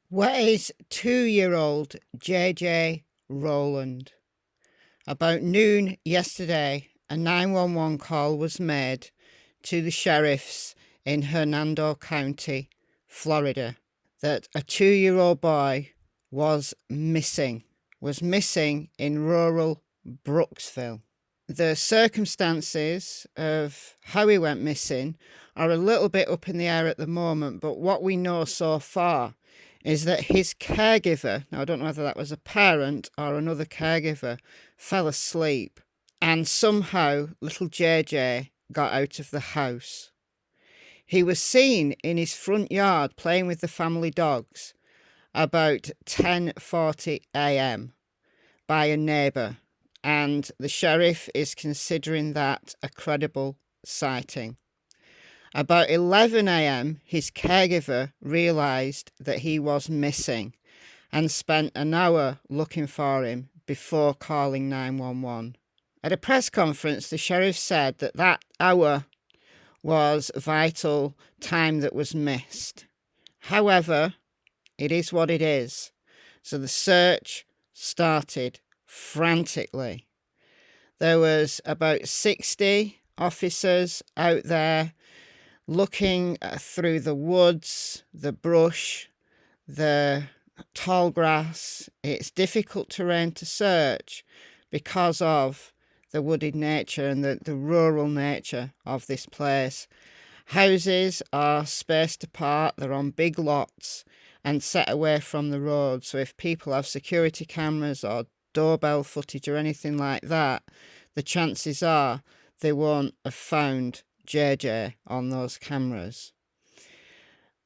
Where is 2-year-old JJ Rowland? About noon yesterday, a 911 call was made to the sheriffs in Hernando County, Florida, that a 2-year-old boy was missing in rural Brooksville. The circumstances of how he went missing are a little bit up in the air at the moment, but what we know so far is that his caregiver, now I don't know whether that was a parent or another caregiver, fell asleep, and somehow little JJ got out of the house. He was seen in his front yard playing with the family dogs about 10:40 a.m. by a neighbour, and the sheriff is considering that a credible sighting. About 11 a.m, his caregiver realised that he was missing and spent an hour looking for him before calling 911. At a press conference, the sheriff said that that hour was vital time that was missed. However, it is what it is. So the search started frantically. There was about 60 officers out there looking through the woods, the brush, the tall grass. It's difficult terrain to search because of the wooded nature and the rural nature of this place. Houses are spaced apart, they're on big lots and set away from the road. So if people have security cameras or doorbell footage or anything like that, the chances are they won't have found JJ on those cameras.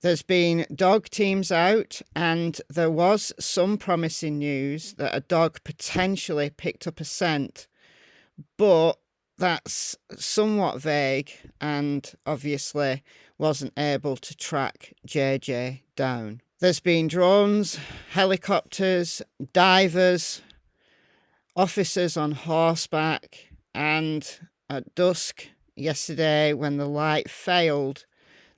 There's been dog teams out, and there was some promising news that a dog potentially picked up a scent, but that's somewhat vague and obviously wasn't able to track JJ down. There's been drones, helicopters, divers, officers on horseback, and at dusk yesterday, when the light failed,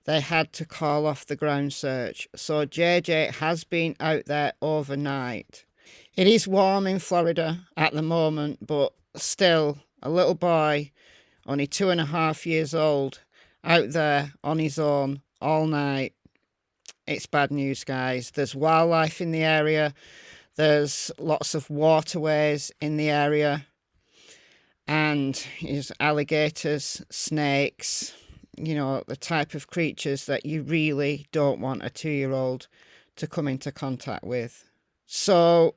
they had to call off the ground search. So JJ has been out there overnight. It is warm in Florida at the moment, but still, a little boy, only 2.5 years old, out there on his own all night. It's bad news, guys. There's wildlife in the area. There's lots of waterways in the area. And there's alligators, snakes, the type of creatures that you really don't want a 2-year-old to come into contact with. So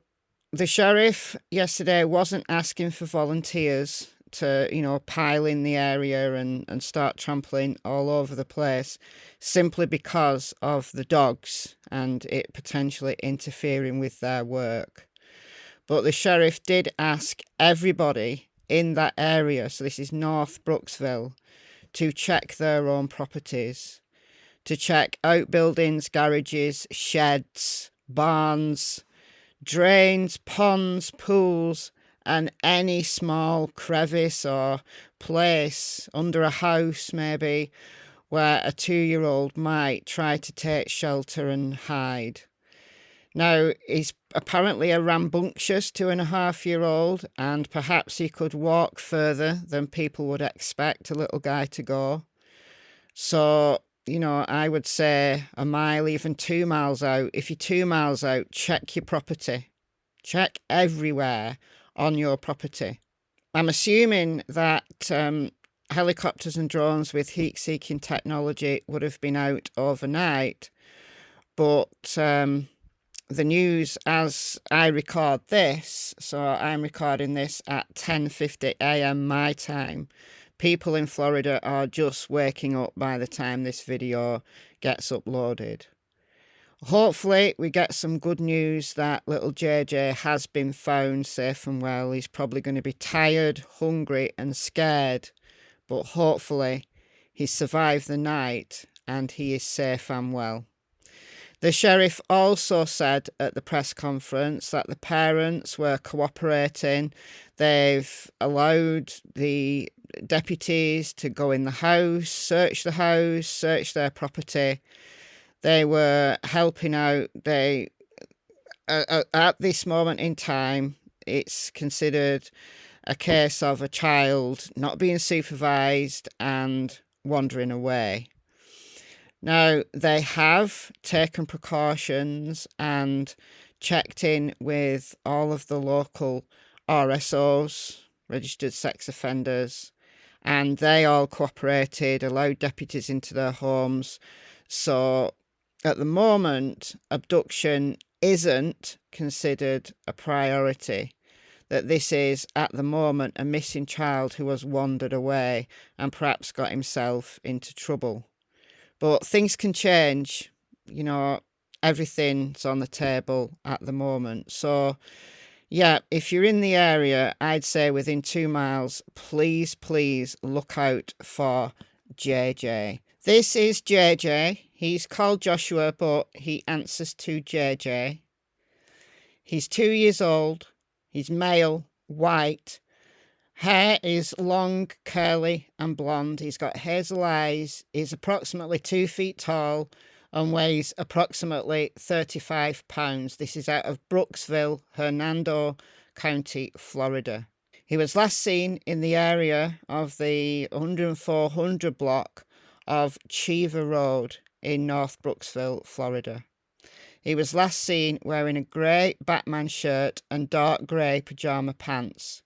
the sheriff yesterday wasn't asking for volunteers to, pile in the area and start trampling all over the place, simply because of the dogs and it potentially interfering with their work. But the sheriff did ask everybody in that area, so this is North Brooksville, to check their own properties, to check outbuildings, garages, sheds, barns, drains, ponds, pools, and any small crevice or place under a house maybe where a 2-year-old might try to take shelter and hide. Now, he's apparently a rambunctious 2.5-year-old, and perhaps he could walk further than people would expect a little guy to go. So, I would say a mile, even 2 miles out. If you're 2 miles out, check your property. Check everywhere on your property. I'm assuming that helicopters and drones with heat-seeking technology would have been out overnight, but the news as I record this, so I'm recording this at 10:50 a.m. my time. People in Florida are just waking up by the time this video gets uploaded. Hopefully we get some good news that little JJ has been found safe and well. He's probably going to be tired, hungry and scared, but hopefully he survived the night and he is safe and well. The sheriff also said at the press conference that the parents were cooperating. They've allowed the deputies to go in the house, search their property. They were helping out. They at this moment in time, it's considered a case of a child not being supervised and wandering away. Now, they have taken precautions and checked in with all of the local RSOs, registered sex offenders, and they all cooperated, allowed deputies into their homes. So at the moment, abduction isn't considered a priority. That this is, at the moment, a missing child who has wandered away and perhaps got himself into trouble. But things can change. You know, everything's on the table at the moment. So, yeah, if you're in the area, I'd say within 2 miles, please look out for JJ. This is JJ. He's called Joshua, but he answers to JJ. He's 2 years old. He's male, white. Hair is long, curly and blonde. He's got hazel eyes. He's approximately 2 feet tall and weighs approximately 35 pounds. This is out of Brooksville, Hernando County, Florida. He was last seen in the area of the 10400 block of Cheever Road in North Brooksville, Florida. He was last seen wearing a grey Batman shirt and dark grey pyjama pants.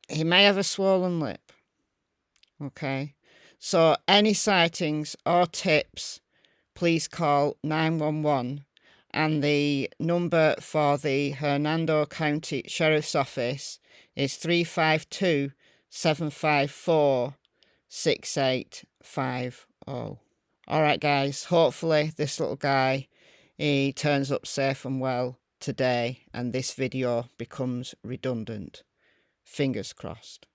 He may have a swollen lip. Okay. So any sightings or tips, please call 911. And the number for the Hernando County Sheriff's Office is 352 754 6850. All right, guys. Hopefully this little guy, he turns up safe and well today and this video becomes redundant. Fingers crossed.